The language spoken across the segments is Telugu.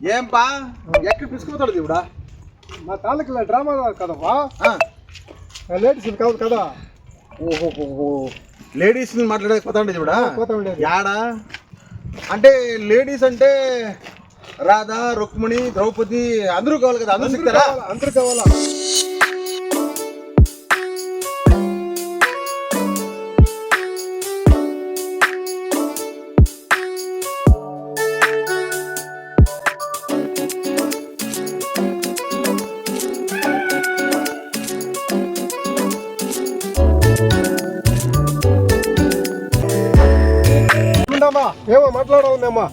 ఏం పా ఎక్కడ పిసుకుపోతాడు ఇవిడా మా తాలూకులో డ్రామా కదవా లేడీస్ కాదు కదా. ఓహో లేడీస్ మాట్లాడకపోతాడు ఇవిడా పోతా ఉండేది యాడా అంటే లేడీస్ అంటే రాధా రుక్మిణి ద్రౌపది అందరూ కావాలి కదా అందరూ సిగ్గుతారా అందరూ కావాలా. ఏమో మాట్లాడాలమ్మా.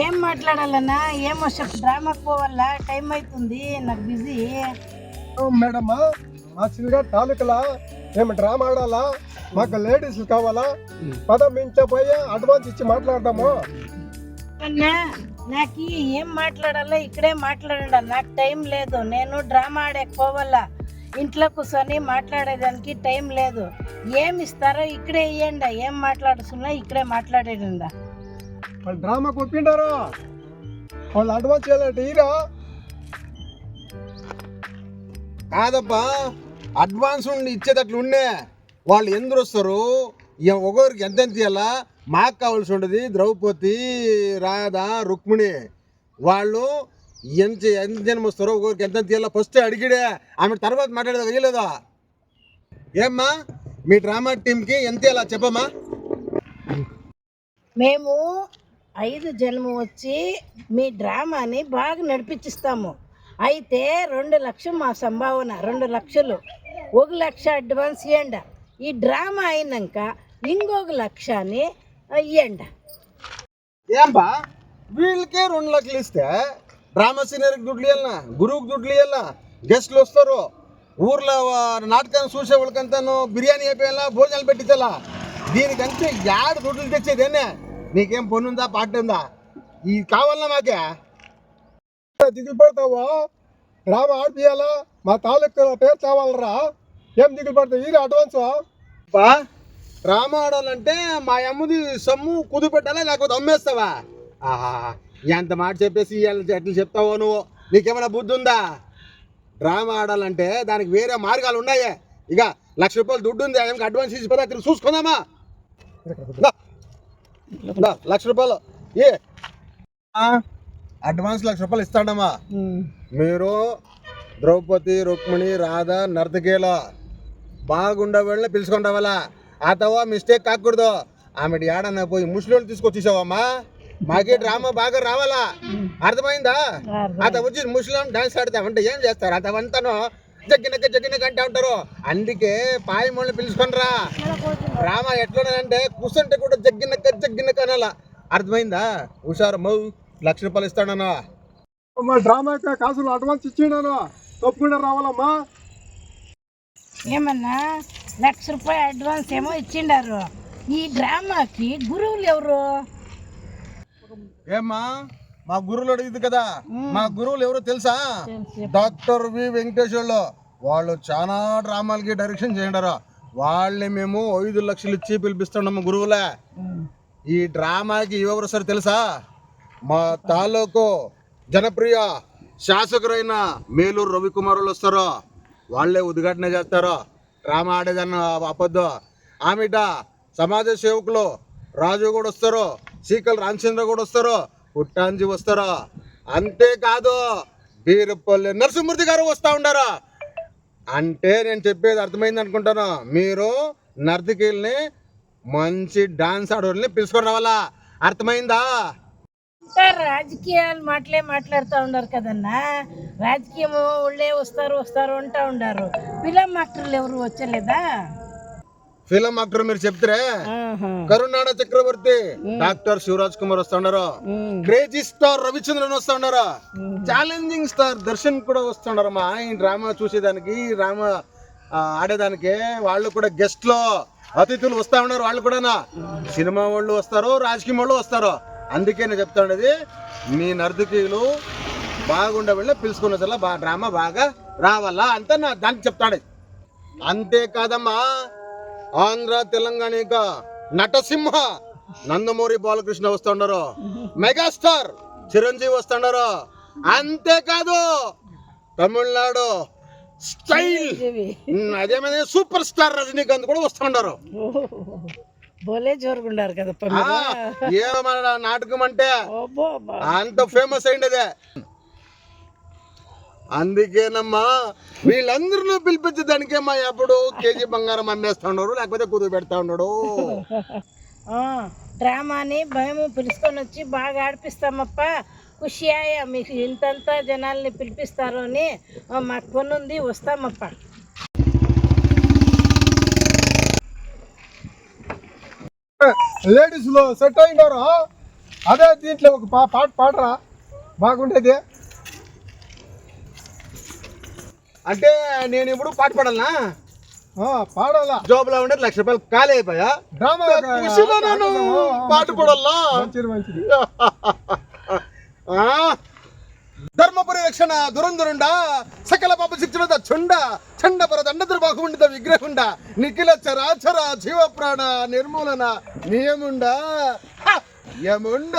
ఏం మాట్లాడాలన్నా ఏమో డ్రామాకి పోవాలా టైం అవుతుంది నాకు బిజీ. మేడం మా చిన్నగా తాలూకులా మేము డ్రామా ఆడాలా, మాకు లేడీస్ కావాలా. పదం మించపోయి అడ్వాన్స్ ఇచ్చి మాట్లాడదాము. నాకు ఏం మాట్లాడాలో ఇక్కడే మాట్లాడండి, నాకు టైం లేదు. నేను డ్రామా ఆడేకి పోవాలా, ఇంట్లో కూర్చొని మాట్లాడేదానికి టైం లేదు. ఏమి ఇస్తారో ఇక్కడే ఇవ్వండి, ఏం మాట్లాడుతున్నా ఇక్కడే మాట్లాడేయండి. వాళ్ళు డ్రామాకి ఒప్పిండారా, వాళ్ళు అడ్వాన్స్ చేయాలంటే ఈరా కాదప్పా అడ్వాన్స్ ఉండి ఇచ్చేటట్లు ఉండే వాళ్ళు ఎందుకు వస్తారు ఒకరికి ఎంత ఇవ్వాలా. మాకు కావాల్సి ఉండదు ద్రౌపది రాధా రుక్మిణి వాళ్ళు ఎంత జనం వస్తారో ఒకరికి ఎంత తీయాలా ఫస్ట్ అడిగిడే, ఆమె తర్వాత మాట్లాడేదా వేయలేదా. ఏమ్మా మీ డ్రామా టీంకి ఎంత ఇలా చెప్పమ్మా. మేము 5 జన్మ వచ్చి మీ డ్రామాని బాగా నడిపించిస్తాము. అయితే 2 లక్షలు మా సంభావన, 2 లక్షలు, 1 లక్ష అడ్వాన్స్ ఇవ్వండి. ఈ డ్రామా అయినాక ఇంకొక 1 లక్షని ఇవ్వండి. ఏంపా వీళ్ళకే 2 లక్షలు ఇస్తే డ్రామా సీనియర్కి దుడ్లు ఇవ్వాలన్నా, గురువుకి దుడ్లు ఇవ్వాలా, గెస్ట్లు వస్తారు, ఊర్లో నాటకాన్ని చూసే వాళ్ళకంతాను బిర్యానీ అయిపోయేలా భోజనాలు పెట్టించాలా. దీనికంటే యాడ దుడ్లు తెచ్చేదేనే. నీకేం పనుందా పాట ఉందా ఇది కావాలన్నా మాకే దిగులు పడతావా. డ్రామా ఆడిపియాలా, మా తాలూకు పేరు కావాలరా. ఏం దిగులు పడతావు ఈరా అడ్వాన్స్. డ్రామా ఆడాలంటే మా అమ్మది సొమ్ము కుదు పెట్టాలా లేకపోతే అమ్మేస్తావా. ఆహా ఎంత మాట చెప్పేసి ఎట్లా చెప్తావో నువ్వు, నీకేమైనా బుద్ధి ఉందా. డ్రామా ఆడాలంటే దానికి వేరే మార్గాలు ఉన్నాయి. ఇక 1 లక్ష రూపాయలు దుడ్డు ఉంది, ఏమి అడ్వాన్స్ ఇచ్చి పదా చూసుకుందామా. 1 లక్ష రూపాయలు ఏ అడ్వాన్స్ 1 లక్ష రూపాయలు ఇస్తాడమ్మా. మీరు ద్రౌపది రుక్మిణి రాధా నర్తకేల బాగుండే వాళ్ళని పిలుచుకుంటావాలా. అతవా మిస్టేక్ కాకూడదు. ఆమె ఏడన్నా పోయి ముస్లింలు తీసుకొచ్చేసావమ్మా. మాకే డ్రామా బాగా రావాలా, అర్థమైందా. అత వచ్చి ముస్లిం డాన్స్ ఆడతామంటే ఏం చేస్తారు, అతవంతాను జగ్గినక్క అంటే ఉంటారు. అందుకే పాయమూలని పిలుచుకొనిరా. డ్రామా ఎట్లున్నానంటే కూర్చుంటే కూడా జగ్గినక్క అనాలా, అర్థమైందా. హుషారు మౌ 1 లక్ష రూపాయలు ఇస్తాడన్నా. మా డ్రామా కాసులు అడ్వాన్స్ ఇచ్చినాను, తప్పకుండా రావాలమ్మా. ఏమన్నా 1 లక్ష రూపాయలు అడ్వాన్స్ ఏమో ఇచ్చిండారు. ఈ డ్రామాకి గురువులు ఎవరు? ఏమ్మా మా గురువులు అడిగింది కదా, మా గురువులు ఎవరో తెలుసా. Doctor V Venkateswarlu. వాళ్ళు చాలా డ్రామాలకి డైరెక్షన్ చేయండారు. వాళ్ళని మేము 5 లక్షలు ఇచ్చి పిలిపిస్తున్నాము గురువులే. ఈ డ్రామాకి ఎవరు వస్తారు తెలుసా, మా తాలూకు జనప్రియ శాసకురైన మేలూరు రవికుమారులు వస్తారు. వాళ్ళే ఉద్ఘాటన చేస్తారు. డ్రామా ఆడేదన్న అబద్ధం. ఆమెట సమాజ సేవకులు రాజు కూడా వస్తారు, సీకల్ రామచంద్ర కూడా వస్తారు, పుట్టాంజీ వస్తారు. అంతేకాదు బీరపల్లి నరసింహమూర్తి గారు వస్తూ ఉంటారు. అంటే నేను చెప్పేది అర్థమైంది అనుకుంటాను. మీరు నర్తకీల్ని మంచి డాన్స్ ఆడవాళ్ళని పిలుచుకొని రావాలా, అర్థమైందా. రాజకీయాలు మాట్లాడుతూ ఉన్నారు కదన్నా. రాజకీయం వాళ్ళే వస్తారు అంటూ ఉండారు. ఫిలం యాక్టర్లు ఎవరు వచ్చలేదా. ఫిలం యాక్టర్ మీరు చెప్తే కరుణాడ చక్రవర్తి డాక్టర్ శివరాజ్ కుమార్ వస్తున్నారు, క్రేజీ స్టార్ రవిచంద్రన్ వస్తున్నారు, ఛాలెంజింగ్ స్టార్ దర్శన్ కూడా వస్తున్నారమ్మా. ఈ డ్రామా చూసేదానికి డ్రామా ఆడేదానికి వాళ్ళు కూడా గెస్ట్ లో అతిథులు వస్తా ఉన్నారు. వాళ్ళు కూడా సినిమా వాళ్ళు వస్తారు, రాజకీయ వాళ్ళు వస్తారు. అందుకే నేను చెప్తాను, మీ నర్తకీయులు బాగుండే వాళ్ళే పిలుచుకున్న చల్ల డ్రామా బాగా రావాలా అంతా నా దానికి చెప్తాడు. అంతేకాదమ్మా, ఆంధ్ర తెలంగాణ నటసింహ నందమూరి బాలకృష్ణ వస్తున్నారు, మెగాస్టార్ చిరంజీవి వస్తున్నారు. అంతేకాదు తమిళనాడు స్టైల్ అదేమైనా సూపర్ స్టార్ రజనీకాంత్ కూడా వస్తున్నారు. బోలే జోరుగుండారు కదా ఏమన్నా నాటకం అంటే అంత ఫేమస్ అయింది. అందుకేనమ్మా వీళ్ళందరినీ పిలిపించడానికే మా ఎప్పుడు కేజీ బంగారం అమ్మేస్తున్నాడు, లేకపోతే కుదురు పెడతా ఉన్నాడు. డ్రామాని మేము పిలుచుకొని వచ్చి బాగా ఆడిపిస్తామప్ప. ఖుషి అయ్యా మీకు ఇంతంతా జనాల్ని పిలిపిస్తారు అని మాకు కొనుంది, వస్తామప్ప. లేడీస్ లో సెట్ అయినారు. అదే దీంట్లో ఒక పాట పాడరా, బాగుండేది. అంటే నేను ఇప్పుడు పాట పాడాలనా? పాడాలా? జాబ్ లో ఉండే 1,00,000 రూపాయలు ఖాళీ అయిపోయా. డ్రామా ఖుషిలో నేను పాట పాడాలా? మంచిది. ధర్మపురి రక్షణ దురంధరుండ సకల పాప శిక్షణ చుండ చండపర దండదురు బాగుండ విగ్రహుండ నిఖిల చరాచర జీవ ప్రాణ నిర్మూలన నియముండ యముండ